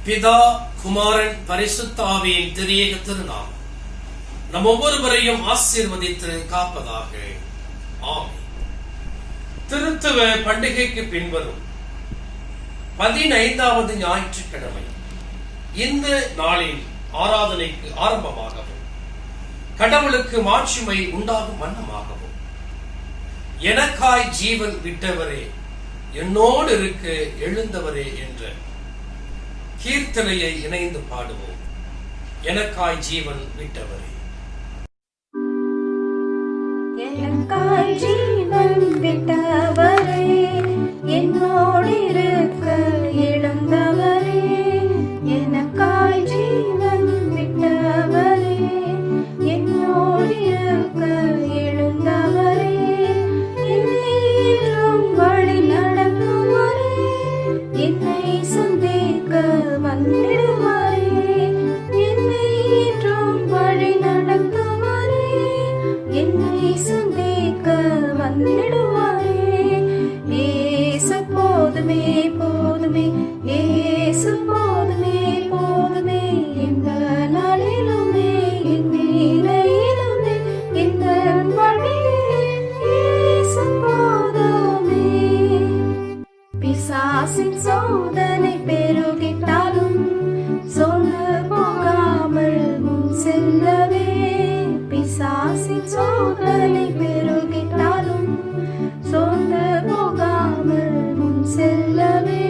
பிதா, குமாரன், பரிசுத்த ஆவியின் திரியேக திருநாமம் நம் ஒவ்வொருவரையும் ஆசீர்வதித்து காப்பதாக. ஆமென். திருத்துவ பண்டிகைக்கு பின்வரும் 15வது ஞாயிற்றுக்கிழமை இந்த நாளின் ஆராதனைக்கு ஆரம்பமாகவும் கடவுளுக்கு மாட்சிமை உண்டாகும் வண்ணமாகவும் எனக்காய் ஜீவன் விட்டவரே, என்னோடு இருக்க எழுந்தவரே என்ற கீர்த்தனையை இணைந்து பாடுவோம். எனக்காய் ஜீவன் விட்டவரே. எனக்காய் ஜீவன் விட்டவரே, என்னோடு இருக்க எழுந்தவரே. எனக்காய் ஜீவன் விட்டவரே, என்னோடு இருக்க எழுந்தவரே. என்னையும் வழி நடத்துவரே, என்னை சந்திக்க வந்திடுவாரே. என்னையும் வழி நடத்துவரே, என்னை சந்திக்க வந்திடுவாரே. ஏசு போதுமே போதுமே, ஏசு போதுமே போதுமே, இந்த நாளிலுமே என் நிலையிலுமே இந்த வழியிலே ஏசு போதுமே. பிசாசின் சோதனை பெருகிட்டாலும் சோர்ந்து போகாமல் முன் செல்லவே. பிசாசின் சோதனை பெருகிட்டாலும் சோர்ந்து போகாமல் முன் செல்லவே.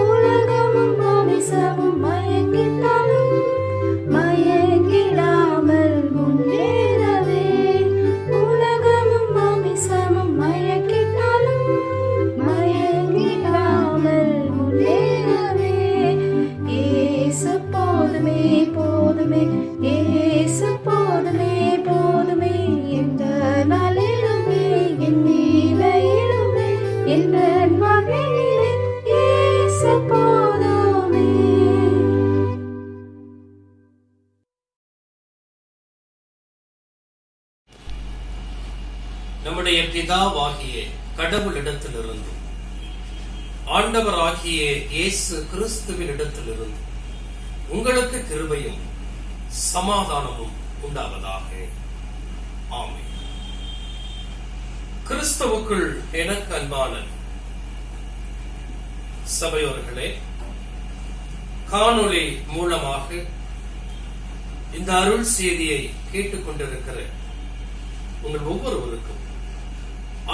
உலகமும் மாமிசமும் மயங்கிட்டாலும் மயங்கிடாமல் முன்னேறவே. உலகமும் மாமிசமும் மயங்கிட்டாலும் மயங்கிடாமல் முன்னேறவே. ஏசு போதுமே போதுமே, ஏசு போதுமே போதுமே, இந்த நாளிலுமே என் நிலையிலுமே எந்த வகையிலே ஏசு போதுமே. நம்முடைய பிதாவாகிய கடவுளிடத்திலிருந்து ஆண்டவராகிய இயேசு கிறிஸ்துவினிடத்திலிருந்து உங்களுக்கு கிருபையும் சமாதானமும் உண்டாவதாக. ஆமென். கிறிஸ்துவுக்குள் எனக்கு அன்பான சபையோர்களே, காணொளி மூலமாக இந்த அருள் செய்தியை கேட்டுக்கொண்டிருக்கிற உங்கள் ஒவ்வொருவருக்கும்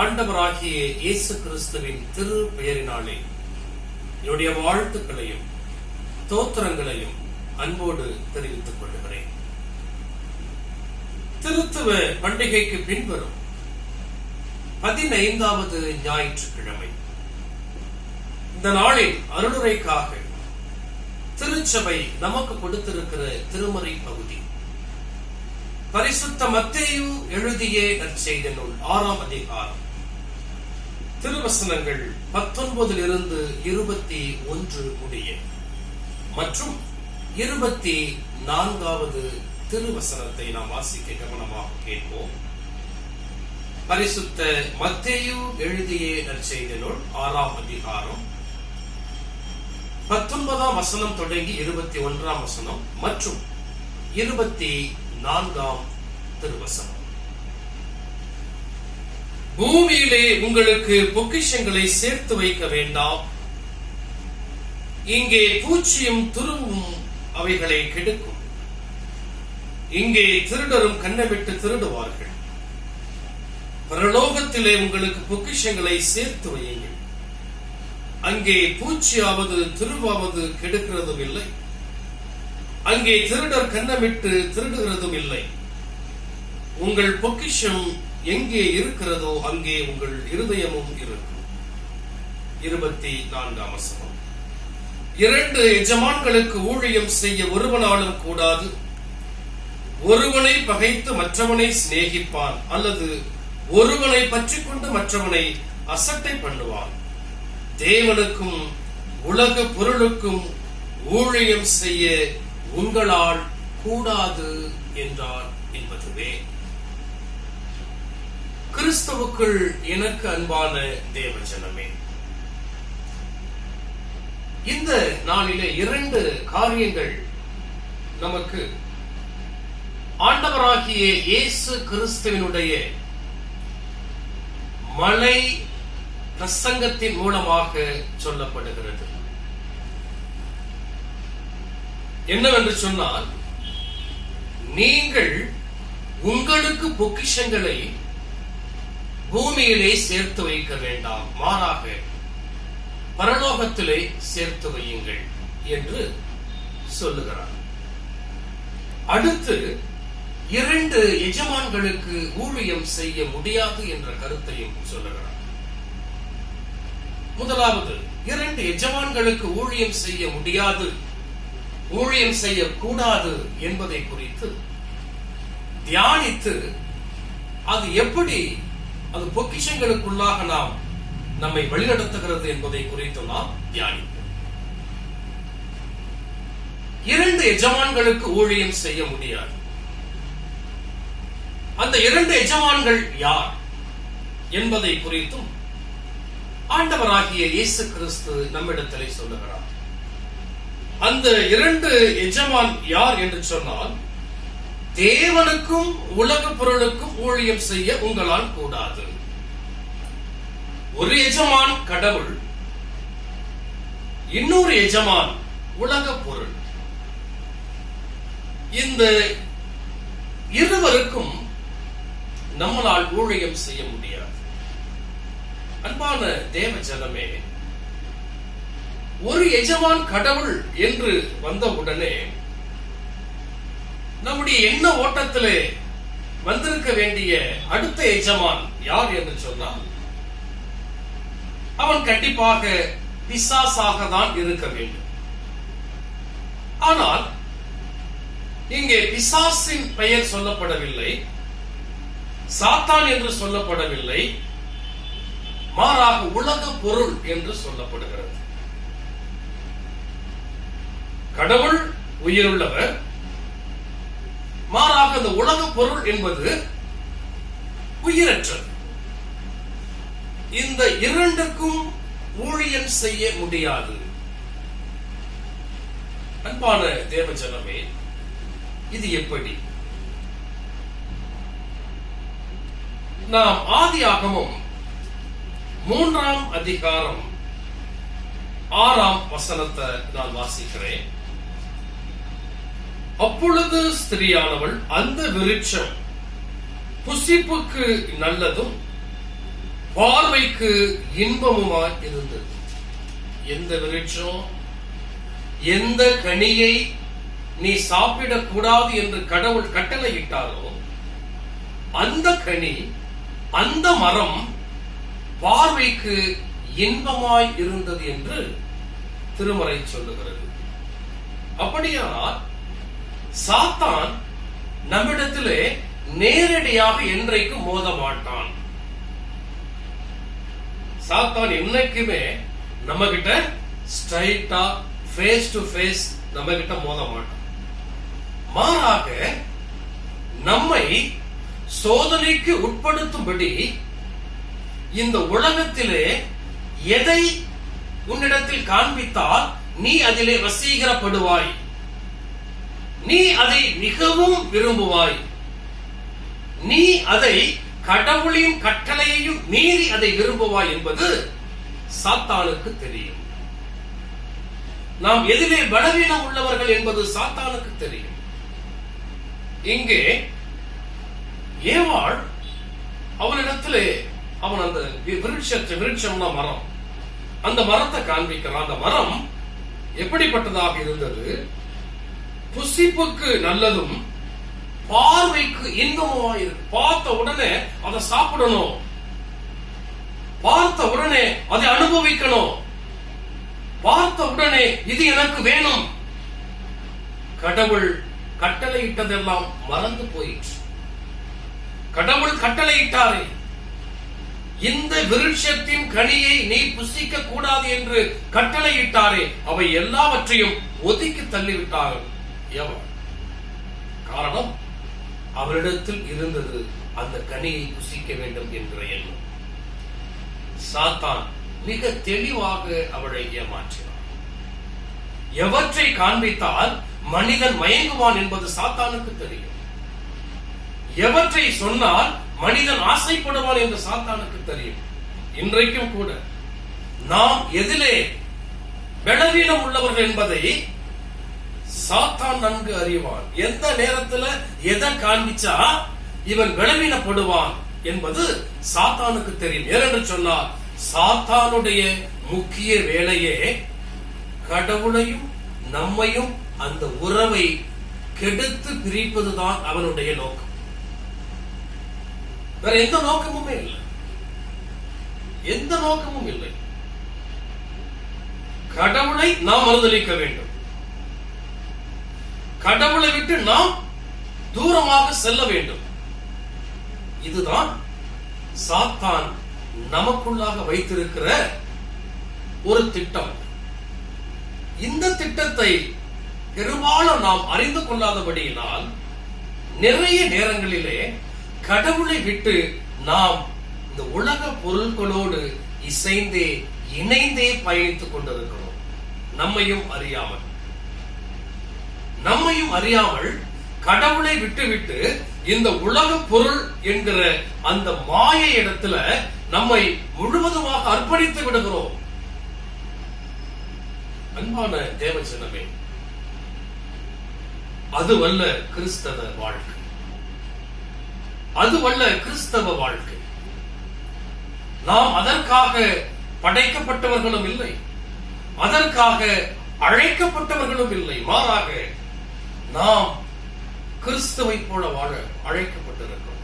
ஆண்டவராகிய இயேசு கிறிஸ்துவின் திரு பெயரினாலே என்னுடைய வாழ்த்துக்களையும் தோத்திரங்களையும் அன்போடு தெரிவித்துக் கொள்கிறேன். திருத்துவ பண்டிகைக்கு பின்வரும் 15வது ஞாயிற்றுக்கிழமை இந்த நாளில் அருளுரைக்காக திருச்சபை நமக்கு கொடுத்திருக்கிற திருமறை பகுதி பரிசுத்த மத்தேயு எழுதிய நற்செய்தி நூல் 6ஆம் அதிகாரம் திருவசனங்கள் 19 21 முடிய மற்றும் 24வது திருவசனத்தை நாம் வாசிக்க கவனமாக கேட்போம். பரிசுத்த மத்தேயு எழுதிய நற்செய்தி நூல் 6ஆம் அதிகாரம் 19ஆம் வசனம் தொடங்கி 21ஆம் வசனம் மற்றும் 24ஆம் திருவசனம். பூமியிலே உங்களுக்கு பொக்கிஷங்களை சேர்த்து வைக்க வேண்டாம். இங்கே பூச்சியும் துருவும் அவைகளை கெடுக்கும். இங்கே திருடரும் கண்ணமிட்டு திருடுவார்கள். பரலோகத்திலே உங்களுக்கு பொக்கிஷங்களை சேர்த்து வையுங்கள். அங்கே பூச்சியாவது துருவாவது கெடுக்கிறதும் இல்லை, அங்கே திருடர் கண்ணமிட்டு திருடுகிறதும் இல்லை. உங்கள் பொக்கிஷம் எங்கே இருக்கிறதோ அங்கே உங்கள் இருதயமும் இருக்கும். 24ஆம் வசனம். 2 எஜமான்களுக்கு ஊழியம் செய்ய ஒருவனாலும் கூடாது. ஒருவனை பகைத்து மற்றவனை சிநேகிப்பான், அல்லது ஒருவனை பற்றிக் கொண்டு மற்றவனை அசட்டை பண்ணுவான். தேவனுக்கும் உலக பொருளுக்கும் ஊழியம் செய்ய உங்களால் கூடாது என்றார் என்பதுவே. கிறிஸ்துவுக்குள் எனக்கு அன்பான தேவஜனமே, இந்த நாளிலே 2 காரியங்கள் நமக்கு ஆண்டவராகிய இயேசு கிறிஸ்துவினுடைய மலை பிரசங்கத்தின் மூலமாக சொல்லப்படுகிறது. என்னவென்று சொன்னால், நீங்கள் உங்களுக்கு பொக்கிஷங்களை பூமியிலே சேர்த்து வைக்க வேண்டாம், மாறாக பரலோகத்திலே சேர்த்து வையுங்கள் என்று சொல்லுகிறார். அடுத்து 2 எஜமான்களுக்கு ஊழியம் செய்ய முடியாது என்ற கருத்தையும் சொல்லுகிறார். முதலாவது, 2 எஜமான்களுக்கு ஊழியம் செய்ய முடியாது, ஊழியம் செய்யக்கூடாது என்பதை குறித்து தியானித்து, அது எப்படி அது பொக்கிஷங்களுக்குள்ளாக நம்மை வழிநடத்துகிறது என்பதை குறித்து நாம் தியானிப்போம். 2 எஜமான்களுக்கு ஊழியம் செய்ய முடியாது. அந்த 2 எஜமான்கள் யார் என்பதை குறித்தும் ஆண்டவராகிய இயேசு கிறிஸ்து நம்மிடத்திலே சொல்லுகிறார். அந்த 2 எஜமான் யார் என்று சொன்னால், தேவனுக்கும் உலக பொருளுக்கும் ஊழியம் செய்ய உங்களால் கூடாது. ஒரு எஜமான் கடவுள், இன்னொரு எஜமான் உலக பொருள். இந்த இருவருக்கும் நம்மால் ஊழியம் செய்ய முடியாது. அன்பான தேவ ஜனமே, ஒரு எஜமான் கடவுள் என்று வந்தவுடனே நம்முடைய எண்ண ஓட்டத்திலே வந்திருக்க வேண்டிய அடுத்த எஜமான் யார் என்று சொன்னால், அவன் கண்டிப்பாக பிசாசாக தான் இருக்க வேண்டும். ஆனால் இங்கே பிசாசின் பெயர் சொல்லப்படவில்லை, சாத்தான் என்று சொல்லப்படவில்லை, மாறாக உலக பொருள் என்று சொல்லப்படுகிறது. கடவுள் உயிருள்ளவர், மாறாக அந்த உலக பொருள் என்பது உயிரற்றது. இந்த 2க்கும் ஊழியம் செய்ய முடியாது. அன்பான தேவ ஜனமே, இது எப்படி? நாம் ஆதியாகமம் 3ஆம் அதிகாரம் 6ஆம் வசனத்தை நான் வாசிக்கிறேன். அப்பொழுது ஸ்திரியானவள் அந்த விருட்சம் புசிப்புக்கு நல்லதும் பார்வைக்கு இன்பமுமாய் இருந்தது. எந்த விருட்சம், எந்த கனியை நீ சாப்பிடக் கூடாது என்று கடவுள் கட்டளையிட்டாரோ அந்த கனி, அந்த மரம் பார்வைக்கு இன்பமாய் இருந்தது என்று திருமறை சொல்லுகிறது. அப்படியானால் சாத்தான் நம்மிடத்திலே நேரடியாக என்றைக்கு மோத மாட்டான். சாத்தான் என்னைக்குமே நம்ம கிட்ட ஸ்ட்ரைட்டா ஃபேஸ் டு ஃபேஸ் நம்ம கிட்ட மோத மாட்டான். மாறாக நம்மை சோதனைக்கு உட்படுத்தும்படி இந்த உலகத்திலே எதை உன்னிடத்தில் காண்பித்தால் நீ அதிலே வசீகரப்படுவாய், நீ அதை மிகவும் விரும்புவாய், நீ அதை கடவுளின் கட்டளையையும் மீறி அதை விரும்புவாய் என்பது சாத்தானுக்கு தெரியும். நாம் எதிலே பலவீனம் உள்ளவர்கள் என்பது சாத்தானுக்கு தெரியும். இங்கே ஏவாள் அவனிடத்திலே அவன் அந்த விருட்சம்னா மரம், அந்த மரத்தை காண்பிக்கிறான். அந்த மரம் எப்படிப்பட்டதாக இருந்தது? புசிப்புக்கு நல்லதும் பார்வைக்கு இன்பமுமாய் இருக்கு. பார்த்த உடனே அதை சாப்பிடணும், பார்த்த உடனே அதை அனுபவிக்கணும், பார்த்த உடனே இது எனக்கு வேணும். கடவுள் கட்டளையிட்டதெல்லாம் மறந்து போயிற்று. கடவுள் கட்டளையிட்டாரே, இந்த விருட்சத்தின் கனியை நீ புசிக்க கூடாது என்று கட்டளையிட்டாரே, அவை எல்லாவற்றையும் ஒதுக்கி தள்ளிவிட்டார்கள். காரணம், அவரிடத்தில் இருந்தது அந்த கனியை புசிக்க வேண்டும் என்ற எண்ணம். சாத்தான் மிக தெளிவாக அவளை ஏமாற்றினார். எவற்றை காண்பித்தால் மனிதன் மயங்குவான் என்பது சாத்தானுக்கு தெரியும். எவற்றை சொன்னால் மனிதன் ஆசைப்படுவான் என்று சாத்தானுக்கு தெரியும். இன்றைக்கும் கூட நாம் எதிலே பலவீனம் உள்ளவர்கள் என்பதை சாத்தான் நன்கு அறிவான். எந்த நேரத்தில் எதை காண்பிச்சா இவன் பலவீனப்படுவான் என்பது சாத்தானுக்கு தெரியும். ஏனென்று சொன்னால் சாத்தானுடைய முக்கிய வேலையே கடவுளையும் நம்மையும் அந்த உறவை கெடுத்து பிரிப்பதுதான் அவனுடைய நோக்கம். வேற எந்த நோக்கமுமே இல்லை. எந்த நோக்கமும் இல்லை. கடவுளை நாம் மறுதலிக்க வேண்டும். கடவுளை விட்டு நாம் தூரமாக செல்ல வேண்டும். இதுதான் சாத்தான் நமக்குள்ளாக வைத்திருக்கிற ஒரு திட்டம். இந்த திட்டத்தை பெரும்பாலும் நாம் அறிந்து கொள்ளாதபடியினால் நிறைய நேரங்களிலே கடவுளை விட்டு நாம் இந்த உலக பொருட்களோடு இசைந்தே இணைந்தே பயணித்துக் கொண்டிருக்கிறோம். நம்மையும் அறியாமல் கடவுளை விட்டுவிட்டு இந்த உலக பொருள் என்கிற அந்த மாய இடத்துல நம்மை முழுவதுமாக அர்ப்பணித்து விடுகிறோம். அன்பான தேவஜனமே, அதுவல்ல கிறிஸ்தவ வாழ்க்கை. அதுவல்ல கிறிஸ்தவ வாழ்க்கை. நாம் அதற்காக படைக்கப்பட்டவர்களும் இல்லை, அதற்காக அழைக்கப்பட்டவர்களும் இல்லை. மாறாக நாம் கிறிஸ்துவை போல வாழ அழைக்கப்பட்டிருக்கிறோம்.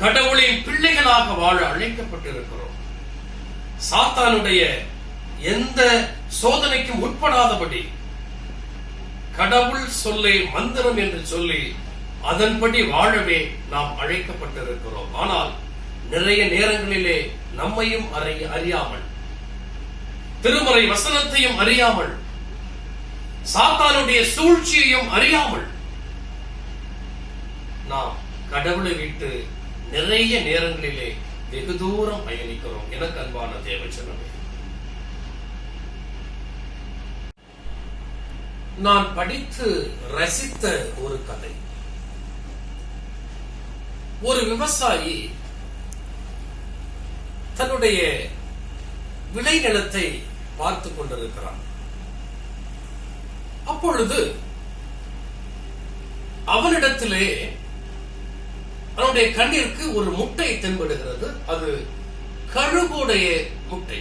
கடவுளின் பிள்ளைகளாக வாழ அழைக்கப்பட்டிருக்கிறோம். சாத்தானுடைய எந்த சோதனைக்கும் உட்படாதபடி கடவுள் சொல்லே மந்திரம் என்று சொல்லி அதன்படி வாழவே நாம் அழைக்கப்பட்டிருக்கிறோம். ஆனால் நிறைய நேரங்களிலே நம்மையும் அறியாமல், திருமறை வசனத்தையும் அறியாமல், சாத்தானுடைய சூழ்ச்சியையும் அறியாமல் நாம் கடவுளை விட்டு நிறைய நேரங்களிலே வெகு தூரம் பயணிக்கிறோம். எனக்கு அன்பான தேவஜனமே, நான் படித்து ரசித்த ஒரு கதை. ஒரு விவசாயி தன்னுடைய விளைநிலத்தை பார்த்து கொண்டிருக்கிறான். அப்பொழுது அவனிடத்திலே அவனுடைய கண்ணிற்கு ஒரு முட்டை தென்படுகிறது. அது கழுகுடைய முட்டை.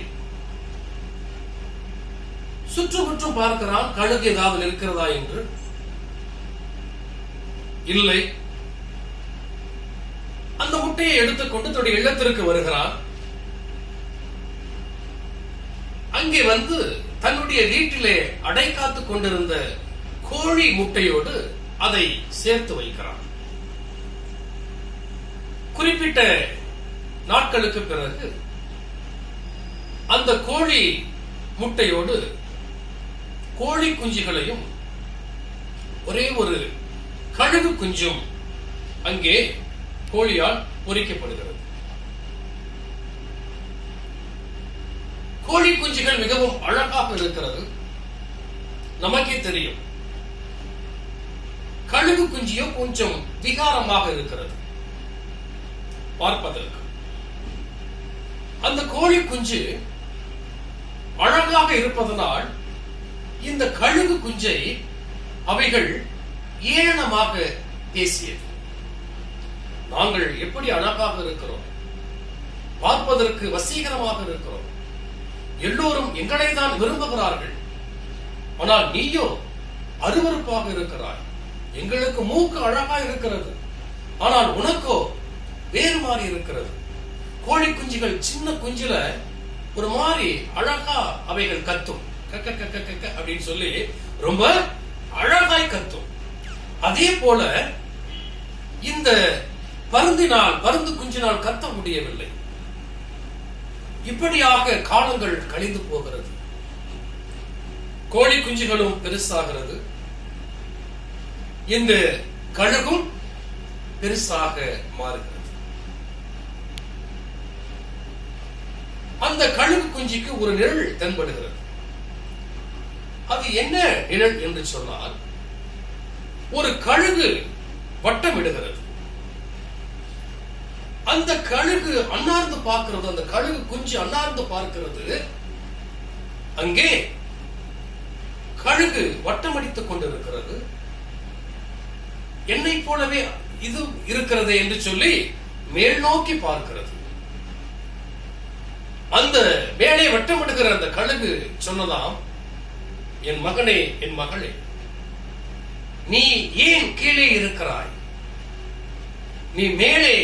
சுற்றுமுற்றும் பார்க்கிறான், கழுகு ஏதாவது இருக்கிறதா என்று. இல்லை. அந்த முட்டையை எடுத்துக்கொண்டு தன்னுடைய இல்லத்திற்கு வருகிறான். அங்கே வந்து தன்னுடைய வீட்டிலே அடை காத்துக் கொண்டிருந்த கோழி முட்டையோடு அதை சேர்த்து வைக்கிறான். குறிப்பிட்ட நாட்களுக்கு பிறகு அந்த கோழி முட்டையோடு கோழி குஞ்சுகளையும் ஒரே ஒரு கழுகு குஞ்சும் அங்கே கோழியால் பொரிக்கப்படுகிறது. கோழி குஞ்சுகள் மிகவும் அழகாக இருக்கிறது, நமக்கே தெரியும். கழுகு குஞ்சியோ கொஞ்சம் விகாரமாக இருக்கிறது பார்ப்பதற்கு. அந்த கோழி குஞ்சு அழகாக இருப்பதனால் இந்த கழுகு குஞ்சை அவைகள் ஏளனமாக பேசியது. நாங்கள் எப்படி அழகாக இருக்கிறோம், பார்ப்பதற்கு வசீகரமாக இருக்கிறோம், எல்லோரும் எங்களை தான் விரும்புகிறார்கள், ஆனால் நீயோ அருவருப்பாக இருக்கிறாய். எங்களுக்கு மூக்கு அழகா இருக்கிறது, ஆனால் உனக்கோ வேறு மாதிரி இருக்கிறது. கோழி குஞ்சுகள் சின்ன குஞ்சுல ஒரு மாதிரி அழகா அவைகள் கத்தும், கக்க கக்க கக்க அப்படின்னு சொல்லி ரொம்ப அழகாய் கத்தும். அதே போல இந்த பருந்து குஞ்சினால் கத்த முடியவில்லை. இப்படியாக காலங்கள் கழிந்து போகிறது. கோழி குஞ்சுகளும் பெருசாகிறது, இந்த கழுகும் பெருசாக மாறுகிறது. அந்த கழுகு குஞ்சுக்கு ஒரு நிழல் தென்படுகிறது. அது என்ன நிழல் என்று சொன்னால், ஒரு கழுகு வட்டமிடுகிறது. அந்த கழுகு அன்னார்ந்து பார்க்கிறது, அந்த கழுகு குஞ்சு அன்னார்ந்து பார்க்கிறது. அங்கே கழுகு வட்டமடித்துக் கொண்டிருக்கிறது. என்னை போலவே இது இருக்கிறது என்று சொல்லி மேல் நோக்கி பார்க்கிறது. அந்த மேலே வட்டமிடுகிற அந்த கழுகு சொன்னதாம், என் மகனே, என் மகளே, நீ ஏன் கீழே இருக்கிறாய்? நீ மேலே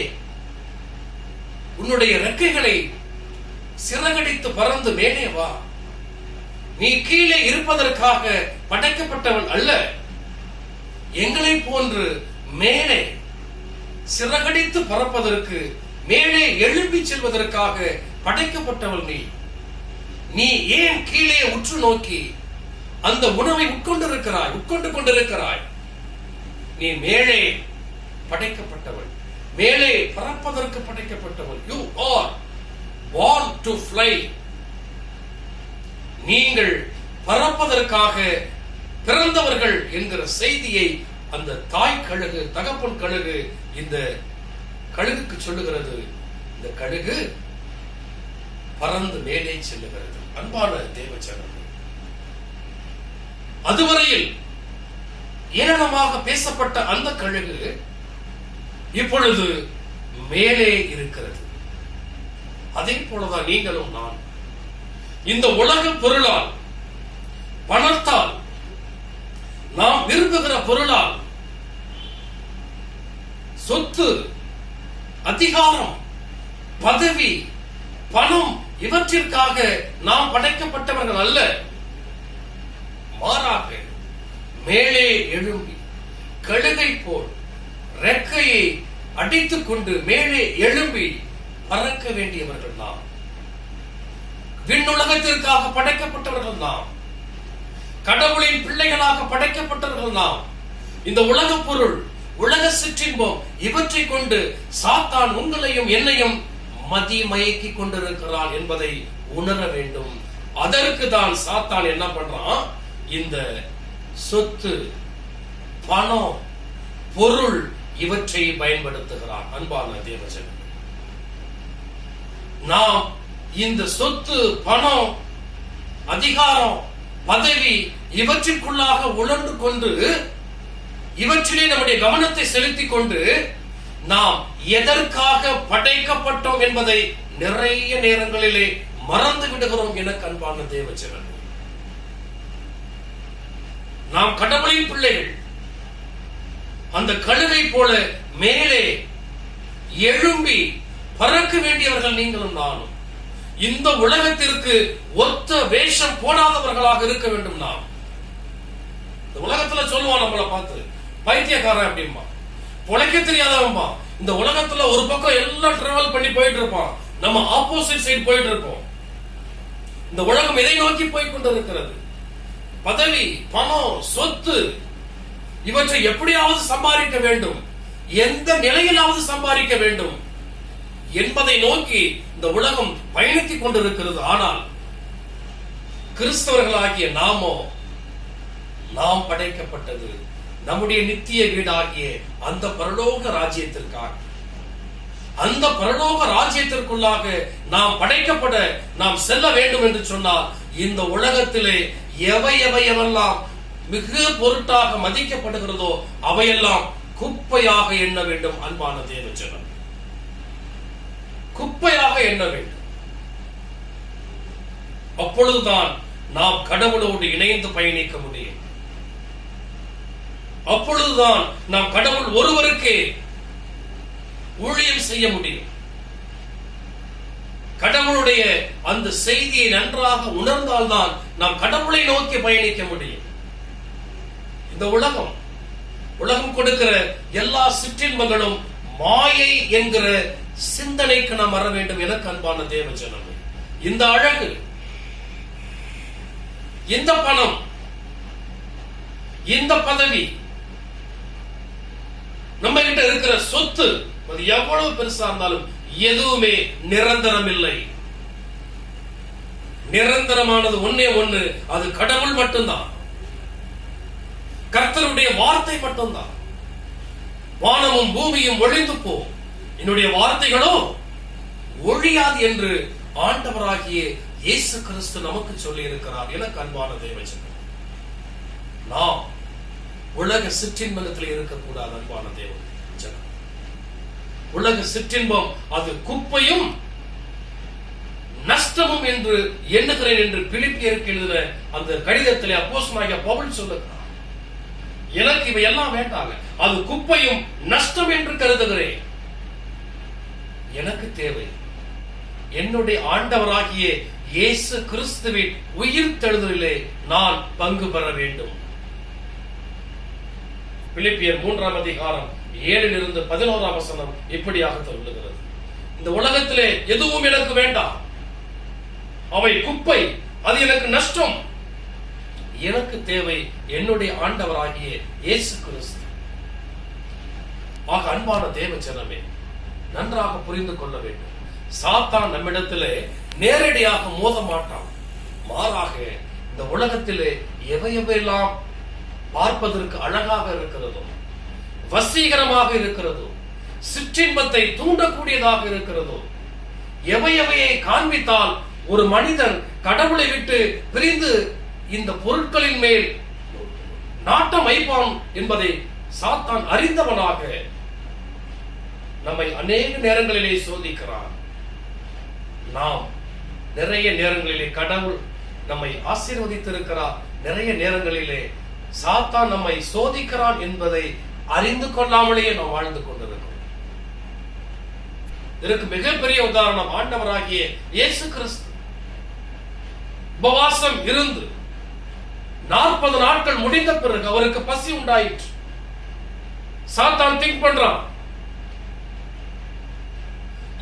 உன்னுடைய ரெக்கைகளை சிறகடித்து பறந்து மேலே வா. நீ கீழே இருப்பதற்காக படைக்கப்பட்டவன் அல்ல. எங்களை போன்று மேலே சிறகடித்து பறப்பதற்கு, மேலே எழுப்பி செல்வதற்காக படைக்கப்பட்டவள் நீ. நீ ஏன் கீழே உற்று நோக்கி அந்த உணவை உட்கொண்டு கொண்டிருக்கிறாய்? நீ மேலே படைக்கப்பட்டவள், மேலே பறப்பதற்கு படைக்கப்பட்டவள். You are born to fly. நீங்கள் பறப்பதற்காக பிறந்தவர்கள் என்கிற செய்தியை அந்த தாய் கழுகு, தகப்பன் கழுகு இந்த கழுகுக்கு சொல்லுகிறது. இந்த கழுகு பறந்து மேலே செல்லுகிறது. அன்பான தேவச்சனம், அதுவரையில் ஏளனமாக பேசப்பட்ட அந்த கழுகு இப்பொழுது மேலே இருக்கிறது. அதே போலதான் நீங்களும் நான் இந்த உலக பொருளால், பணத்தால், நாம் விரும்புகிற பொருளால், சொத்து, அதிகாரம், பதவி, பணம் இவற்றிற்காக நாம் படைக்கப்பட்டவர்கள் அல்ல. மாறாக மேலே எழும்பி கழுகை போல் ரெக்கையை அடித்துக் கொண்டு மேலே எழும்பி பறக்க வேண்டியவர்கள் நாம். விண்ணுலகத்திற்காக படைக்கப்பட்டவர்கள் நாம். கடவுளின் பிள்ளைகளாக படைக்கப்பட்டவர்கள் நாம். இந்த உலக பொருள், உலக சிற்றின்பம் இவற்றை கொண்டு சாத்தான் உங்களையும் என்னையும் மதி மயக்கி கொண்டிருக்கிறான் என்பதை உணர வேண்டும். அதற்கு தான் சாத்தான் என்ன பண்றான்? இந்த சொத்து, பணம், பொருள் இவற்றை பயன்படுத்துகிறான். அன்பான தேவஜனமே, நாம் இந்த சொத்து, பணம், அதிகாரம், பதவி இவற்றிற்குள்ளாக உழந்து கொண்டு, இவற்றிலே நம்முடைய கவனத்தை செலுத்திக் கொண்டு நாம் எதற்காக படைக்கப்பட்டோம் என்பதை நிறைய நேரங்களிலே மறந்து விடுகிறோம். எனக்கு அன்பான தேவஜனமே, நாம் கடவுளின் பிள்ளைகள். அந்த கழுகை போல மேலே எழும்பி பறக்க வேண்டியவர்கள் நீங்களும் நானும். இந்த உலகத்திற்கு ஒத்த வேஷம் போடாதவர்களாக இருக்க வேண்டும் நாம். இந்த உலகத்துல சொல்லுவான் நம்மளை பார்த்து, பைத்தியக்காரன் அப்படின்பா, பொழைக்க தெரியாதவன்பா. இந்த உலகத்துல ஒரு பக்கம் எல்லாம் டிராவல் பண்ணி போயிட்டு இருப்பான், நம்ம ஆப்போசிட் சைடு போயிட்டு இருப்போம். இந்த உலகம் எதை நோக்கி போய் கொண்டிருக்கிறது? பதவி, பணம், சொத்து இவற்றை எப்படியாவது சம்பாதிக்க வேண்டும், எந்த நிலையிலாவது சம்பாதிக்க வேண்டும் என்பதை நோக்கி இந்த உலகம் பயணித்துக் கொண்டிருக்கிறது. ஆனால் கிறிஸ்தவர்களாகிய நாம் படைக்கப்பட்டது நம்முடைய நித்திய வீடாகிய அந்த பரலோக ராஜ்யத்திற்காக. அந்த பரலோக ராஜ்யத்திற்குள்ளாக நாம் படைக்கப்பட நாம் செல்ல வேண்டும் என்று சொன்னால், இந்த உலகத்திலே எவையெல்லாம் மிக பொருட்டாக மதிக்கப்படுகிறதோ அவையெல்லாம் குப்பையாக எண்ண வேண்டும். அன்பான தேவஜனம், குப்பையாக எண்ண வேண்டும். அப்பொழுதுதான் நாம் கடவுளோடு இணைந்து பயணிக்க முடியும். அப்பொழுதுதான் நாம் கடவுள் ஒருவருக்கே ஊழியம் செய்ய முடியும். கடவுளுடைய அந்த செய்தியை நன்றாக உணர்ந்தால்தான் நாம் கடவுளை நோக்கி பயணிக்க முடியும். இந்த உலகம் கொடுக்கிற எல்லா சிற்றின்பங்களும் மாயை என்கிற சிந்தனைக்கு நாம் வர வேண்டும். எனக்கு அன்பான தேவஜனமே, இந்த அழகு, இந்த பணம், இந்த பதவி, நம்ம கிட்ட இருக்கிற சொத்து, அது எவ்வளவு பெருசா இருந்தாலும் எதுவுமே நிரந்தரம் இல்லை. நிரந்தரமானது ஒன்னே ஒண்ணு, அது கடவுள் மட்டும்தான். கர்த்தருடைய வார்த்தை மட்டும்தான். வானமும் பூமியும் ஒழிந்து போ, என்னுடைய வார்த்தைகளோ ஒழியாது என்று ஆண்டவராகிய இயேசு கிறிஸ்து நமக்கு சொல்லி இருக்கிறார். எனக்கு அன்பான தேவஜனமே, நாம் உலக சிற்றின்பத்தில் இருக்கக்கூடாது. அன்பான தேவன், உலக சிற்றின்பம் அது குப்பையும் நஷ்டமும் என்று எண்ணுகிறேன் என்று பிலிப்பியருக்கு எழுதின அந்த கடிதத்திலே அப்போஸ்தலனாகிய பவுல் சொல்லுகிறார். எனக்கு இவை எல்லாம் வேண்டாங்க, அது குப்பையும் நஷ்டம் என்று கருதுகிறேன். எனக்கு தேவை என்னுடைய ஆண்டவராகிய இயேசு கிறிஸ்துவின் உயிர் தெழுதலிலே நான் பங்கு பெற வேண்டும். பிலிப்பியர் 3ஆம் அதிகாரம் 7 11 வசனம் இப்படியாக சொல்லுகிறது. இந்த உலகத்திலே எதுவும் எனக்கு வேண்டாம், அவை குப்பை, அது எனக்கு நஷ்டம். எனக்கு தேவை என்னுடைய ஆண்டவராகிய இயேசு கிறிஸ்து. ஆக அன்பான தேவ ஜனமே, நன்றாக புரிந்து கொள்ள வேண்டும். சாத்தான் நம்மிடத்திலே நேரடியாக மோத மாட்டான். மாறாக இந்த உலகத்திலே எவையெல்லாம் பார்ப்பதற்கு அழகாக இருக்கிறதோ, வசீகரமாக இருக்கிறதோ, சிற்றின்பத்தை தூண்டக்கூடியதாக இருக்கிறதோ, எவையவையை காண்பித்தால் ஒரு மனிதன் கடவுளை விட்டு பிரிந்து இந்த பொருட்களின் மேல் நாட்டம் வைப்பான் என்பதை சாத்தான் அறிந்தவனாக நம்மை அநேக நேரங்களிலே சோதிக்கிறான். நாம் நிறைய நேரங்களிலே கடவுள் நம்மை ஆசீர்வதித்திருக்கிறார், நிறைய நேரங்களிலே சாத்தான் நம்மை சோதிக்கிறான் என்பதை அறிந்து கொள்ளாமலேயே நாம் வாழ்ந்து கொண்டிருக்கிறோம். இதற்கு மிகப்பெரிய உதாரணம் ஆண்டவராகிய இயேசு கிறிஸ்து. உபவாசம் இருந்து 40 நாட்கள் முடிந்த பிறகு அவருக்கு பசி உண்டாயிற்று. சாத்தான் திங்க் பண்றான்,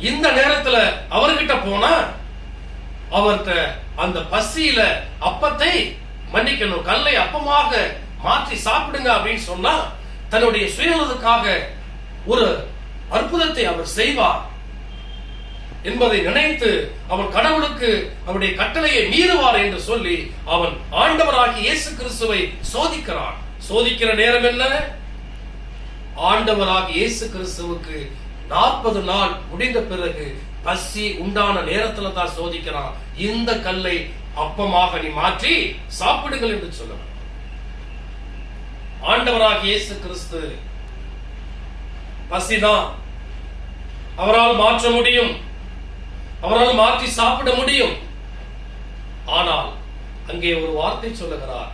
இந்த நேரத்துல அவர்கிட்ட போனா அவர்கிட்ட அந்த பசியில அப்பத்தை மன்னிக்கணும், கல்லை அப்பமாக மாற்றி சாப்பிடுங்க அப்படின்னு சொன்னா தன்னுடைய சுயநலத்துக்காக ஒரு அற்புதத்தை அவர் செய்வார் என்பதை நினைத்து அவன் கடவுளுக்கு அவருடைய கட்டளையை மீறுவார் என்று சொல்லி அவன் ஆண்டவராகிய இயேசு கிறிஸ்துவை சோதிக்கிறான். சோதிக்கிற நேரம் என்ன? ஆண்டவராகிய இயேசு கிறிஸ்துவுக்கு 40 நாள் முடிந்த பிறகு பசி உண்டான நேரத்துல தான் சோதிக்கிறான். இந்த கல்லை அப்பமாக நீ மாற்றி சாப்பிடுங்கள் என்று சொல்லுவான். ஆண்டவராகிய இயேசு கிறிஸ்து பசிதான் அவரால் மாற்ற முடியும், அவரால் மாற்றி சாப்பிட முடியும். ஆனால் அங்கே ஒரு வார்த்தை சொல்லுகிறார்,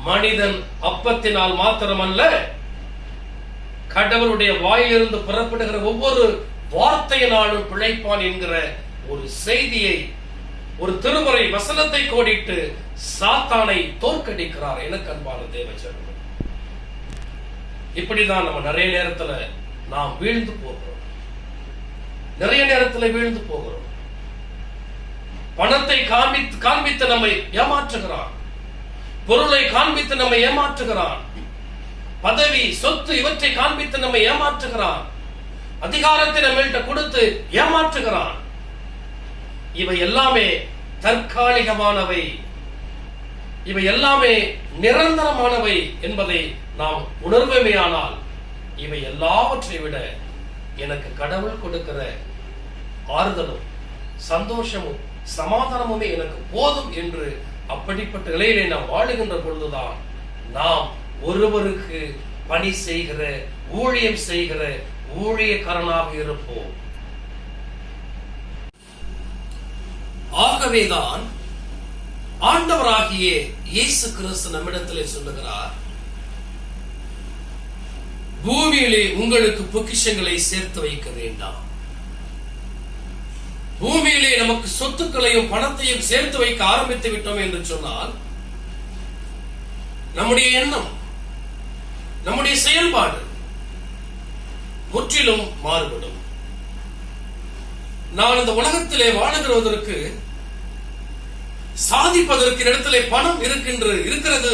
மனிதன் அப்பத்தினால் மாத்திரமல்ல கடவுளுடைய வாயிலிருந்து புறப்படுகிற ஒவ்வொரு வார்த்தையினாலும் பிழைப்பான் என்கிற ஒரு செய்தியை, ஒரு திருமறை வசனத்தை கோடிட்டு சாத்தானை தோற்கடிக்கிறார். எனக்கு அன்பான தேவஜனமே, இப்படிதான் நம்ம நிறைய நேரத்துல நாம் வீழ்ந்து போகிறோம். நிறைய நேரத்துல வீழ்ந்து போகிறோம். பணத்தை காண்பித்து நம்மை ஏமாற்றுகிறான், பொருளை காண்பித்து நம்மை ஏமாற்றுகிறான், பதவி சொத்து இவற்றை காண்பித்து நம்மை ஏமாற்றுகிறான், அதிகாரத்தை நம்மள்கிட்ட கொடுத்து ஏமாற்றுகிறான். இவை எல்லாமே தற்காலிகமானவை, இவை எல்லாமே நிரந்தரமானவை என்பதை நாம் உணர்வேயானால் இவை எல்லாவற்றை விட எனக்கு கடவுள் கொடுக்கிற ஆறுதலும் சந்தோஷமும் சமாதானமுமே எனக்கு போதும் என்று அப்படிப்பட்ட நிலையிலே நாம் வாழுகின்ற பொழுதுதான் நாம் ஒருவருக்கு பணி செய்கிற, ஊழியம் செய்கிற ஊழியக்காரனாக இருப்போம். ஆகவேதான் ஆண்டவராகிய இயேசு கிறிஸ்து நம்மிடத்திலே சொல்லுகிறார், பூமியிலே உங்களுக்கு பொக்கிஷங்களை சேர்த்து வைக்க வேண்டாம். பூமியிலே நமக்கு சொத்துக்களையும் பணத்தையும் சேர்த்து வைக்க ஆரம்பித்து விட்டோம் என்று சொன்னால் நம்முடைய எண்ணம், நம்முடைய செயல்பாடு முற்றிலும் மாறுபடும். நான் இந்த உலகத்திலே வாழுகிறதற்கு சாதிப்பதற்கு இடத்திலே பணம் இருக்கிறது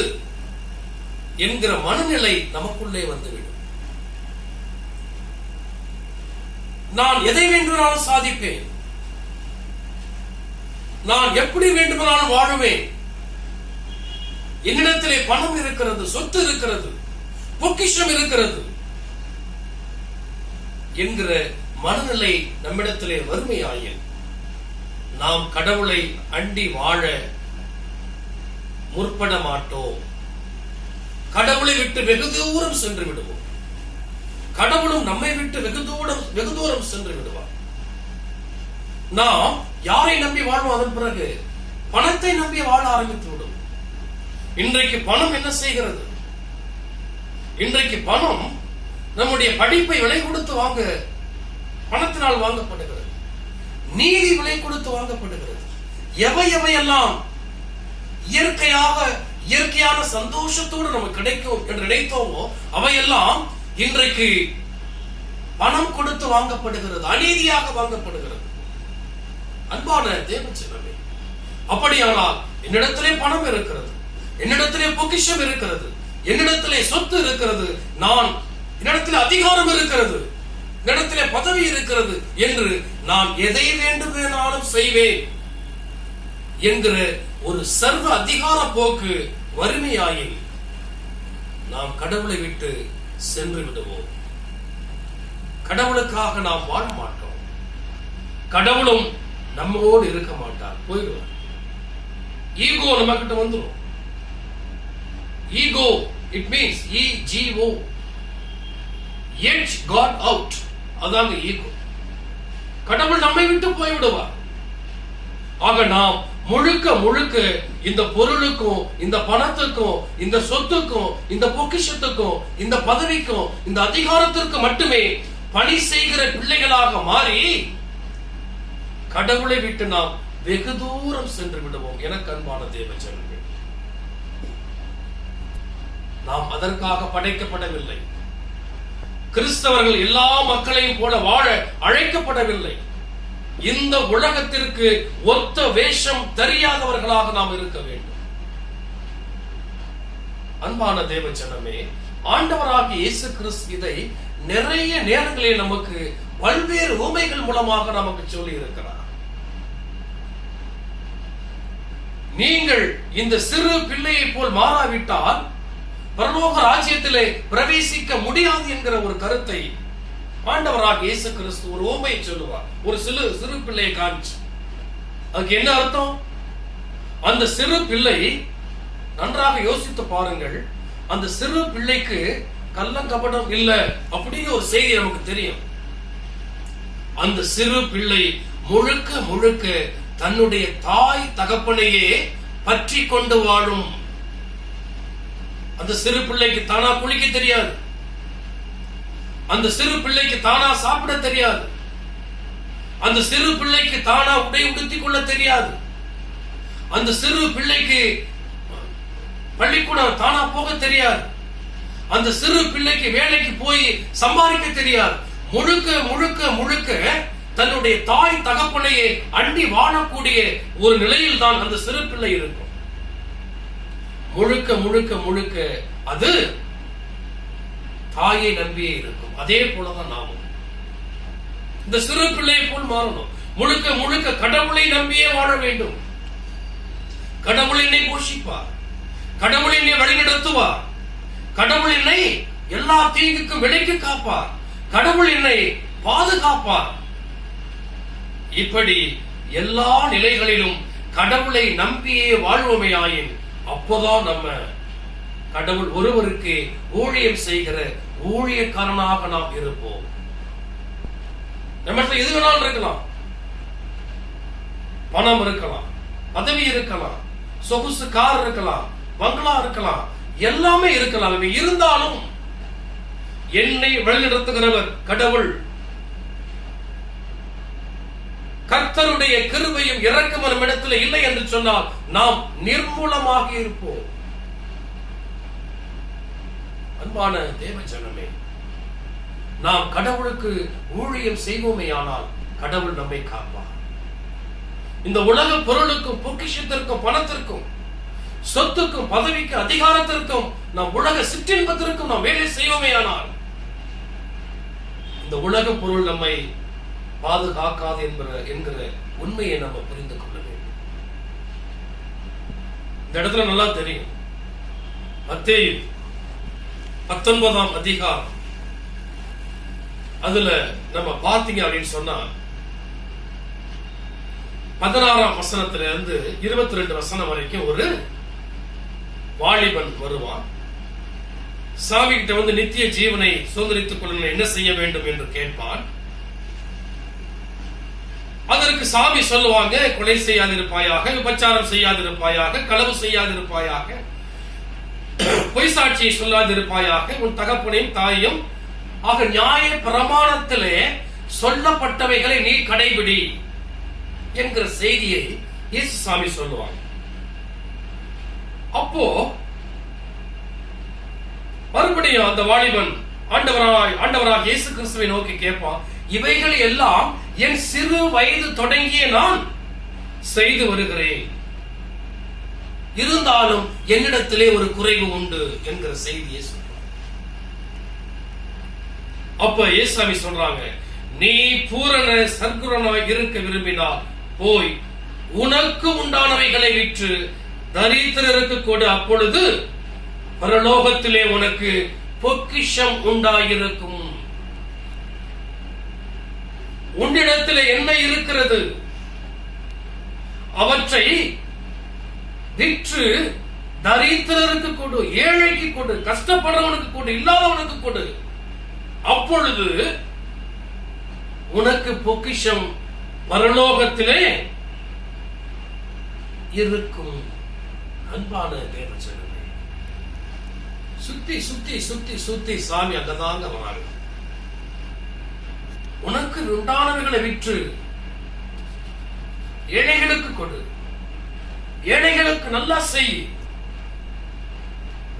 என்கிற மனநிலை நமக்குள்ளே வந்துவிடும். நான் எதை வேண்டுமானாலும் சாதிப்பேன், நான் எப்படி வேண்டுமானாலும் வாழுவேன், என்னிடத்திலே பணம் இருக்கிறது, சொத்து இருக்கிறது, பொக்கிஷம் இருக்கிறது என்கிற மனநிலை நம்மிடத்திலே வறுமையாயின் நாம் கடவுளை அண்டி வாழ முற்பட மாட்டோம். கடவுளை விட்டு வெகு தூரம் சென்று விடுவோம். கடவுளும் நம்மை விட்டு வெகு தூரம் சென்று விடுவார். நாம் யாரை நம்பி வாழ்வோம்? அதன் பிறகு பணத்தை நம்பி வாழ ஆரம்பித்து விடும். இன்றைக்கு பணம் என்ன செய்கிறது? இன்றைக்கு பணம் நம்முடைய படிப்பை விலை கொடுத்து வாங்க பணத்தினால் வாங்கப்படுகிறது. நீதி விலை கொடுத்து வாங்கப்படுகிறது. எவையெல்லாம் இயற்கையான சந்தோஷத்தோடு நமக்கு கிடைக்கும் என்று நினைத்தோமோ அவையெல்லாம் இன்றைக்கு பணம் கொடுத்து வாங்கப்படுகிறது, அநீதியாக வாங்கப்படுகிறது. அன்பான தேவச்சனமே, அப்படியானால் என்னிடத்திலே பணம் இருக்கிறது, என்னிடத்திலே பொக்கிஷம் இருக்கிறது, என்னிடத்திலே சொத்து இருக்கிறது, என்னிடத்திலே அதிகாரம் இருக்கிறது, என்னிடத்திலே பதவி இருக்கிறது என்று நான் எதை வேண்டுமானாலும் செய்வேன் என்கிற ஒரு சர்வ அதிகார போக்கு வறுமையாயில் நாம் கடவுளை விட்டு சென்று விடுவோம். கடவுளுக்காக நாம் வாழ மாட்டோம். கடவுளும் நம்மோடு இருக்க மாட்டார், போயிடுவார். ஈகோ நம்ம கிட்ட வந்துடும். Ego, it means EGO, edge God out. அதாங்க ஈகோ. கடவுள் நம்மை விட்டு போய்விடுவார். ஆக நாம் முழுக்க இந்த பொருளுக்கும், இந்த பணத்துக்கும், இந்த சொத்துக்கும், இந்த பொக்கிஷத்துக்கும், இந்த பதவிக்கும், இந்த அதிகாரத்திற்கு மட்டுமே பணி செய்கிற பிள்ளைகளாக மாறி கடவுளை விட்டு நாம் வெகு தூரம் சென்று விடுவோம். எனக்கு அன்பான தேவஜனமே, நாம் அதற்காக படைக்கப்படவில்லை. கிறிஸ்தவர்கள் எல்லா மக்களையும் போல வாழ அழைக்கப்படவில்லை. இந்த உலகத்திற்கு ஒத்த வேஷம் தெரியாதவர்களாக நாம் இருக்க வேண்டும். அன்பான தேவஜனமே, ஆண்டவராகிய இயேசு கிறிஸ்து இதை நிறைய நேரங்களில் நமக்கு பல்வேறு உவமைகள் மூலமாக நமக்கு சொல்லி இருக்கிறார். நீங்கள் இந்த சிறு பிள்ளையை போல் மாறாவிட்டால் பரலோக ராஜ்யத்திலே பிரவேசிக்க முடியாது என்கிற ஒரு கருத்தை ஆண்டவராகிய இயேசு கிறிஸ்து ஒரு உவமையை சொல்லுவார். ஒரு சிறு பிள்ளையை காமிச்சு, அதுக்கு என்ன அர்த்தம்? அந்த சிறு பிள்ளை, நன்றாக யோசித்து பாருங்கள், அந்த சிறு பிள்ளைக்கு கள்ளங்கபடம் இல்லை அப்படிங்கிற ஒரு செய்தி நமக்கு தெரியும். அந்த சிறு பிள்ளை முழுக்க தன்னுடைய தாய் தகப்பனையே பற்றி கொண்டு வாழும். அந்த சிறு பிள்ளைக்கு தானா குளிக்க தெரியாது. அந்த சிறு பிள்ளைக்கு தானா சாப்பிட தெரியாது. அந்த சிறு பிள்ளைக்கு தானா உடை உடுத்திக் கொள்ள தெரியாது. அந்த சிறு பிள்ளைக்கு பள்ளிக்கூடம் தானா போக தெரியாது. அந்த சிறு பிள்ளைக்கு வேலைக்கு போய் சம்பாதிக்க தெரியாது. முழுக்க தன்னுடைய தாய் தகப்பனையே அண்டி வாழக்கூடிய ஒரு நிலையில் தான் அந்த சிறு பிள்ளை இருக்கும். முழுக்க அது தாயை நம்பியே இருக்கும். அதே போலதான் நாமும் இந்த சிறு பிள்ளையை போல் மாறணும். முழுக்க கடவுளை நம்பியே வாழ வேண்டும். கடவுள் என்னை போஷிப்பார், கடவுள் என்னை வழிநடத்துவார், கடவுள் என்னை எல்லா தீங்குக்கும் விலைக்கு காப்பார், கடவுள் என்னை பாதுகாப்பார். இப்படி எல்லா நிலைகளிலும் கடவுளை நம்பியே வாழ்வோமையாயின் அப்போதான் நம்ம கடவுள் ஒருவருக்கு ஊழியம் செய்கிற ஊழியக்காரனாக நாம் இருப்போம். நம்ம எது வேணாலும் இருக்கலாம், பணம் இருக்கலாம், பதவி இருக்கலாம், சொகுசு கார் இருக்கலாம், பங்களா இருக்கலாம், எல்லாமே இருக்கலாம். இவை இருந்தாலும் என்னை வழிநடத்துகிறவர் கடவுள். கர்த்தருடைய கிருபையும் இரக்கமும் நம் இடத்துல இல்லை என்று சொன்னால் நாம் நிர்மூலமாக இருப்போம். அன்பான தேவஜனமே, நாம் கடவுளுக்கு ஊழியம் செய்வோமேயானால் கடவுள் நம்மை காப்பார். இந்த உலக பொருளுக்கும் பொக்கிஷத்திற்கும் பணத்திற்கும் சொத்துக்கும் பதவிக்கும் அதிகாரத்திற்கும் நாம் உலக சிற்றின்பத்திற்கும் நாம் வேலை செய்வோமேயானால் இந்த உலக பொருள் நம்மை பாதுகாக்காது என்கிற உண்மையை நம்ம புரிந்து கொள்ள வேண்டும். இந்த இடத்துல நல்லா தெரியும், மத்தேயு 19ஆம் அதிகாரம் அதுல நம்ம பார்த்தீங்க அப்படின்னு சொன்னா 16ஆம் வசனத்துல இருந்து 22 வசனம் வரைக்கும் ஒரு வாலிபன் வருவான். சாமி கிட்ட வந்து நித்திய ஜீவனை சுதந்திரித்துக் கொள்ள என்ன செய்ய வேண்டும் என்று கேட்பான். அதற்கு சாமி சொல்லுவாங்க, கொலை செய்யாதிருப்பாயாக, விபச்சாரம் செய்யாதிருப்பாயாக, களவு செய்யாதிருப்பாயாக, பொய் சாட்சியை சொல்லாதிருப்பாயாக, உன் தகப்பனையும் தாயையும் ஆக நியாய பிரமாணத்திலே சொல்லப்பட்டவைகளை நீ கடைபிடி என்கிற செய்தியை இயேசு சாமி சொல்லுவாங்க. அப்போ மறுபடியும் அந்த வாலிபன் ஆண்டவராக இயேசு கிறிஸ்துவை நோக்கி கேட்பான், இவைகள் எல்லாம் என் சிறு வயது தொடங்கிய நான் செய்து வருகிறேன், இருந்தாலும் என்னிடத்திலே ஒரு குறைவு உண்டு என்கிற செய்தியை சொல்றாங்க. அப்ப இயேசுசாமி சொல்றாங்க, நீ பூரண சர்க்குணனாய் இருக்க விரும்பினால் போய் உனக்கு உண்டானவைகளை விற்று தரித்திரருக்கு கொடு, அப்பொழுது பரலோகத்திலே உனக்கு பொக்கிஷம் உண்டாயிருக்கும். உன்னிடத்திலே என்ன இருக்கிறது அவற்றை விற்று தரித்திரருக்கு கொடு, ஏழைக்கு கொடு, கஷ்டப்படுறவனுக்கு கொடு, இல்லாதவனுக்கு கொடு, அப்பொழுது உனக்கு பொக்கிஷம் பரலோகத்திலே இருக்கும். அன்பான தேவச்சனமே, சுத்தி சுத்தி சுத்தி சுத்தி சாமி அங்கதாங்க வராங்க. உனக்கு உண்டானவைகளை விற்று ஏழைகளுக்கு கொடு, ஏழைகளுக்கு நல்லா செய்,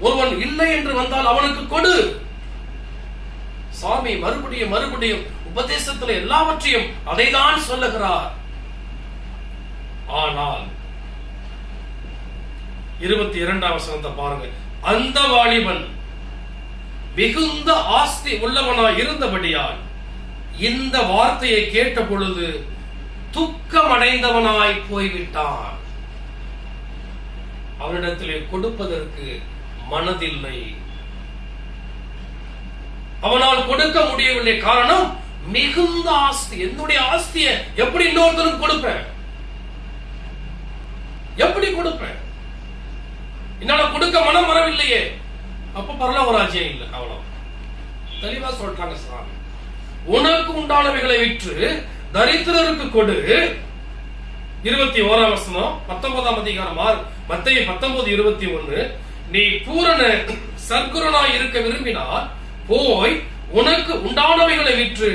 ஒருவன் இல்லை என்று வந்தால் அவனுக்கு கொடு. சாமி மறுபடியும் மறுபடியும் உபதேசத்தில் எல்லாவற்றையும் அதைதான் சொல்லுகிறார். ஆனால் 22ஆம் வசனத்தை பாருங்க. அந்த வாலிபன் மிகுந்த ஆஸ்தி உள்ளவனாய் இருந்தபடியால் இந்த வார்த்தையை கேட்ட பொழுது துக்கமடைந்தவனாய் போய்விட்டான். அவனிடத்திலே கொடுப்பதற்கு மனதில்லை, அவனால் கொடுக்க முடியவில்லை. காரணம் மிகுந்த ஆஸ்தி. என்னுடைய ஆஸ்தியை எப்படி இன்னொருத்தருக்கு கொடுப்பேன்? எப்படி கொடுப்பேன்? என்னால கொடுக்க மனம் வரவில்லையே, அப்ப பரலோக ராஜ்யம் இல்லை. அவ்வளவு தெளிவா சொல்றாங்க சாமி. உனக்கு உண்டானவைகளை விற்று தரித்திரருக்கு கொடு. 21ஆம் வசனம் 19ஆம் அதிகாரம் மத்தேயு 19:21. நீ பூரண சர்க்குணனாய் இருக்க விரும்பினால் போய் உனக்கு உண்டானவைகளை விற்று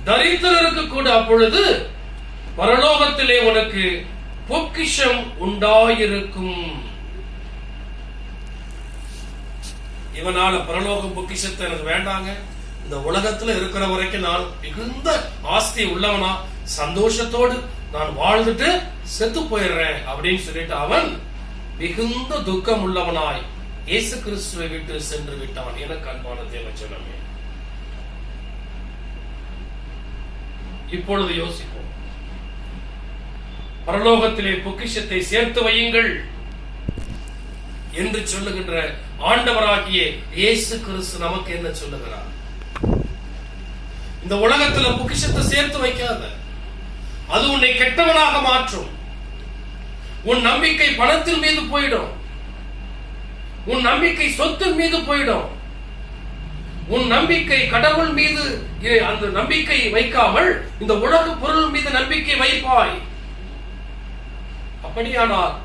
தரித்திரருக்கு கொடு, அப்பொழுது பரலோகத்திலே உனக்கு பொக்கிஷம் உண்டாயிருக்கும். இவனால பரலோக பொக்கிஷத்தை எனக்கு வேண்டாங்க, இந்த உலகத்துல இருக்கிற வரைக்கும் நான் மிகுந்த ஆஸ்தி உள்ளவனா சந்தோஷத்தோடு நான் வாழ்ந்துட்டு செத்து போயிடுறேன் அப்படின்னு சொல்லிட்டு அவன் மிகுந்த துக்கம் உள்ளவனாய் இயேசு கிறிஸ்துவை விட்டு சென்று விட்டான். எனக்கு அன்பான தேவச்சனமே, இப்பொழுது யோசிப்போம். பரலோகத்திலே பொக்கிஷத்தை சேர்த்து வையுங்கள் என்று சொல்லுகின்ற ஆண்டவராகிய இயேசு கிறிஸ்து நமக்கு என்ன சொல்லுகிறார்? இந்த உலகத்துல பொக்கிஷத்தை சேர்த்து வைக்காத, அது உன்னை கெட்டவனாக மாற்றும். உன் நம்பிக்கை பணத்தின் மீது போயிடும், உன் நம்பிக்கை சொத்தின் மீது போயிடும், உன் நம்பிக்கை கடவுள் மீது அந்த நம்பிக்கை வைக்காமல் இந்த உலக பொருள் மீது நம்பிக்கை வைப்பாய். அப்படியானால்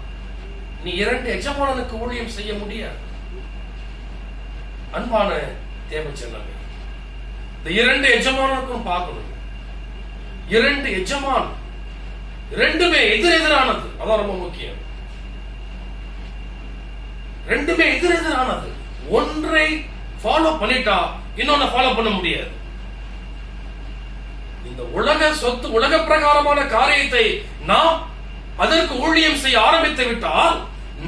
நீ 2 எஜமானனுக்கு ஊழியம் செய்ய முடியாது. அன்பான தேவச்சனமே, இந்த 2 எஜமானனுக்கும் பார்க்கணும். 2 எஜமான், 2மே எதிரெதிரானது. அதான் ரொம்ப முக்கியம். 2மே எதிரெதிரானது. ஒன்றை ஃபாலோ பண்ணிட்டா இன்னொன்னு ஃபாலோ பண்ண முடியாது. இந்த உலக சொத்து, உலக பிரகாரமான காரியத்தை நாம் அதற்கு ஊழியம் செய்ய ஆரம்பித்து விட்டால்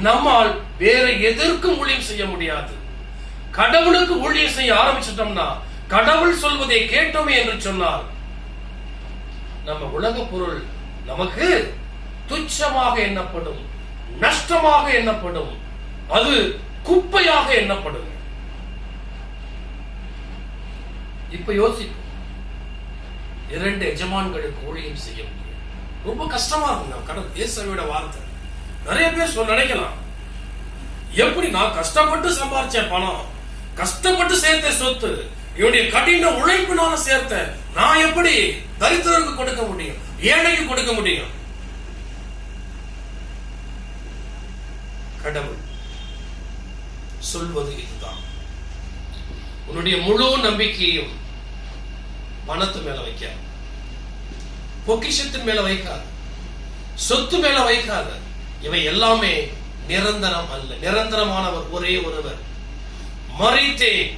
நம்மால் வேற எதற்கும் ஊழியம் செய்ய முடியாது. கடவுளுக்கு ஊழியம் செய்ய ஆரம்பிச்சிட்டோம்னா, கடவுள் சொல்வதை கேட்டோமே என்று சொன்னால் நம்ம உலக பொருள் நமக்கு துச்சமாக எண்ணப்படும், நஷ்டமாக எண்ணப்படும், அது குப்பையாக எண்ணப்படும். இப்ப யோசிப்போம், 2 எஜமான்களுக்கு ஊழியம் செய்ய முடியும். ரொம்ப கஷ்டமா இருக்கும். இயேசுவோட வார்த்தை நிறைய பேர் நினைக்கலாம், எப்படி நான் கஷ்டப்பட்டு சம்பாதிச்ச பணம், கஷ்டப்பட்டு சேர்த்த சொத்து, இவனுடைய கடின உழைப்பினால சேர்த்த நான் எப்படி தரித்திரருக்கு கொடுக்க முடியும், ஏழைக்கு கொடுக்க முடியும்? கடவுள் சொல்வது இதுதான். உன்னுடைய முழு நம்பிக்கையும் பணத்து மேல வைக்காது, பொக்கிஷத்தின் மேல வைக்காது, சொத்து மேல வைக்காது. இவை எல்லாமே நிரந்தரம் அல்ல. நிரந்தரமானவர் ஒரே ஒருவர். மரித்தேன்,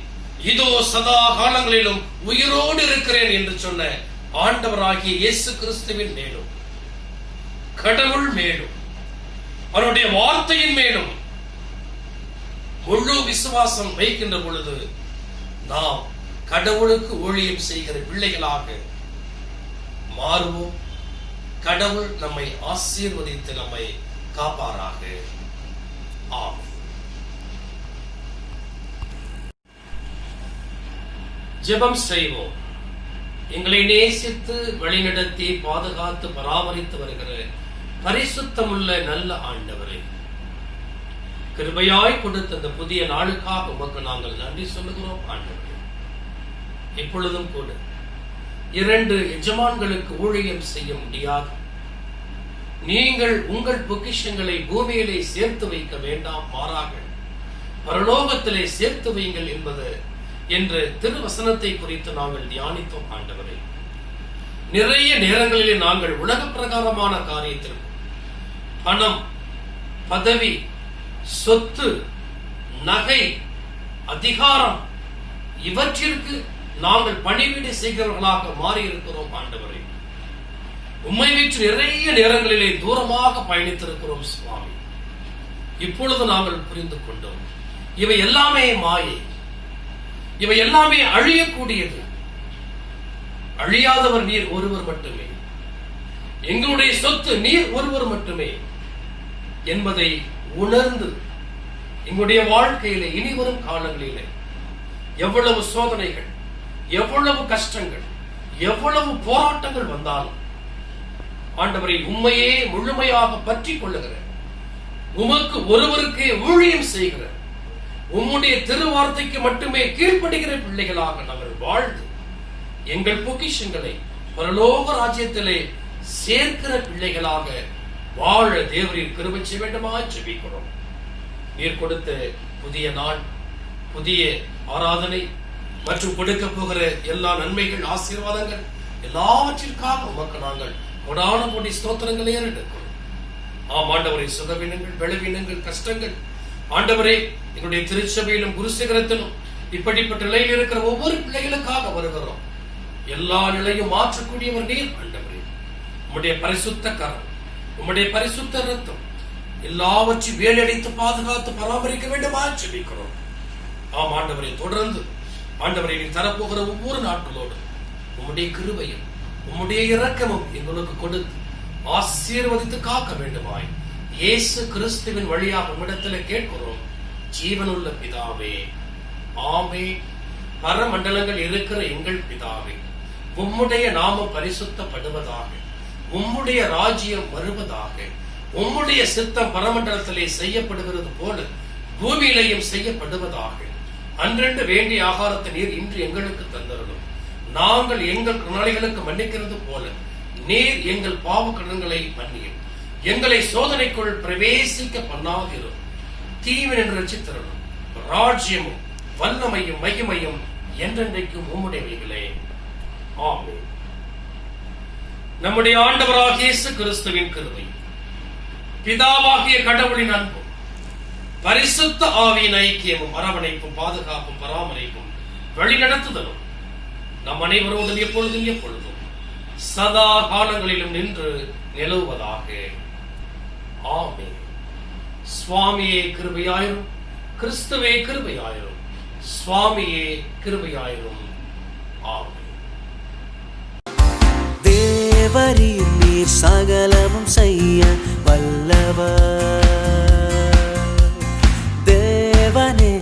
இதோ சதா காலங்களிலும் உயிரோடு இருக்கிறேன் என்று சொன்ன ஆண்டவராகிய இயேசு கிறிஸ்துவின் மேலும், கடவுள் மேலும், அவருடைய வார்த்தையின் மேலும் முழு விசுவாசம் வைக்கின்ற பொழுது நாம் கடவுளுக்கு ஊழியம் செய்கிற பிள்ளைகளாக மாறுவோம். கடவுள் நம்மை ஆசீர்வதித்து நம்மை காப்பாராக. ஆமென். ஜெபம் செய்வோம். எங்களை நேசித்து வழிநடத்தி பாதுகாத்து பராமரித்து வருகிற பரிசுத்தமுள்ள நல்ல ஆண்டவரே, கிருபையாய் கொடுத்த இந்த புதிய நாளுக்காக உமக்கு நாங்கள் நன்றி சொல்லுகிறோம். ஆண்டவரே, இப்பொழுதும் கூட 2 எஜமான்களுக்கு ஊழியம் செய்ய முடியாது. நீங்கள் உங்கள் பொக்கிஷங்களை பூமியிலே சேர்த்து வைக்க வேண்டாம், மாறாக பரலோகத்திலே சேர்த்து வையுங்கள் என்பது என்ற திருவசனத்தை குறித்து நாங்கள் தியானித்தோம். ஆண்டவரே, நிறைய நேரங்களிலே நாங்கள் உலக பிரகாரமான காரியத்திற்கு பணம், பதவி, சொத்து, நகை, அதிகாரம் இவற்றிற்கு நாங்கள் பணிவிடை செய்கிறவர்களாக மாறி இருக்கிறோம். ஆண்டவரே, உம்மை விட்டு நிறைய நேரங்களிலே தூரமாக பயணித்திருக்கிறோம் சுவாமி. இப்பொழுது நாங்கள் புரிந்து கொண்டோம், இவை எல்லாமே மாயை, இவை எல்லாமே அழியக்கூடியது. அழியாதவர் நீர் ஒருவர் மட்டுமே, எங்களுடைய சொத்து நீர் ஒருவர் மட்டுமே என்பதை உணர்ந்து எங்களுடைய வாழ்க்கையிலே இனி வரும் காலங்களிலே எவ்வளவு சோதனைகள், எவ்வளவு கஷ்டங்கள், எவ்வளவு போராட்டங்கள் வந்தாலும் ஆண்டவரை உம்மையே முழுமையாக பற்றி கொள்ளுகிற, உமக்கு ஒருவருக்கே ஊழியம் செய்கிற, உம்முடைய திருவார்த்தைக்கு மட்டுமே கீழ்ப்படுகிற பிள்ளைகளாக நாங்கள் வாழ்ந்து எங்கள் பொக்கிஷங்களை பரலோக ராஜ்யத்திலே சேர்க்கிற பிள்ளைகளாக வாழ தேவரீர் கிருபை செய்ய வேண்டுமாய் ஜெபிக்கிறோம். நீர் கொடுத்த புதிய நாள், புதிய ஆராதனை மற்றும் கொடுக்க போகிற எல்லா நன்மைகள், ஆசீர்வாதங்கள் எல்லாவற்றிற்காக உமக்கு நாங்கள் கொடான கோடி ஸ்தோத்திரங்களை எடுக்கிறோம். ஆம் ஆண்டவரே, சுகவீனங்கள், பலவீனங்கள், கஷ்டங்கள் ஆண்டவரே, எங்களுடைய திருச்சபையிலும் குருசிகரத்திலும் இப்படிப்பட்ட நிலையில் இருக்கிற ஒவ்வொரு பிள்ளைகளுக்காக வருகிறோம். எல்லா நிலையும் மாற்றக்கூடியவர் நீர் ஆண்டவரே. உம்முடைய பரிசுத்த கரம், உம்முடைய பரிசுத்த ரத்தம் எல்லாவற்றையும் வேலடித்து பாதுகாத்து பராமரிக்க வேண்டுமா ஜெபிக்கிறோம். ஆம் ஆண்டவரை, தொடர்ந்து ஆண்டவரை நீ தரப்போகிற ஒவ்வொரு நாட்களோடு உம்முடைய கிருபையும் உம்முடைய இரக்கமும் எங்களுக்கு கொடுத்து ஆசீர்வதித்து காக்க வேண்டுமாய் இயேசு கிறிஸ்துவின் வழியாக உம்மிடத்தில் கேட்கிறோம் ஜீவனுள்ள பிதாவே. ஆமென். பரமண்டலங்கள் இருக்கிற எங்கள் பிதாவே, உம்முடைய நாமம் பரிசுத்தப்படுவதாக, உம்முடைய ராஜ்யம் வருவதாக, உம்முடைய சித்தம் பரமண்டலத்திலே செய்யப்படுகிறது போல பூமியிலையும் செய்யப்படுவதாக. அன்றென்று வேண்டிய ஆகாரத்தை நீர் இன்று எங்களுக்கு தந்தருளும். நாங்கள் எங்கள் கடனாளிகளுக்கு மன்னிக்கிறது போல நீர் எங்கள் பாவ கடன்களை மன்னியும். எங்களை சோதனைக்குள் பிரவேசிக்க பண்ணாதிரும். தீவின் என்று ரட்சித்தருளும். ராஜ்யமும் வல்லமையும் மகிமையும் என்றென்றைக்கும் உம்முடையவைகளே. ஆமென். நம்முடைய ஆண்டவராகிய இயேசு கிறிஸ்துவின் கிருபை, பிதாவாகிய கடவுளின் அன்பும், பரிசுத்த ஆவியின் ஐக்கியமும், அரவணைப்பும், பாதுகாப்பும், பராமரிப்பும், வழிநடத்துதலும் நம் அனைவரோடும் எப்பொழுதும் எப்பொழுதும் சதா காலங்களிலும் நின்று நிலவுவதாக. ஆமென். சுவாமியே கிருபையாயிரும், கிறிஸ்துவே கிருபையாயிரும், சுவாமியே கிருபையாயிரும். ஆமென். தேவரீர் நீர் சகலமும் செய்ய வல்லவர். தேவனே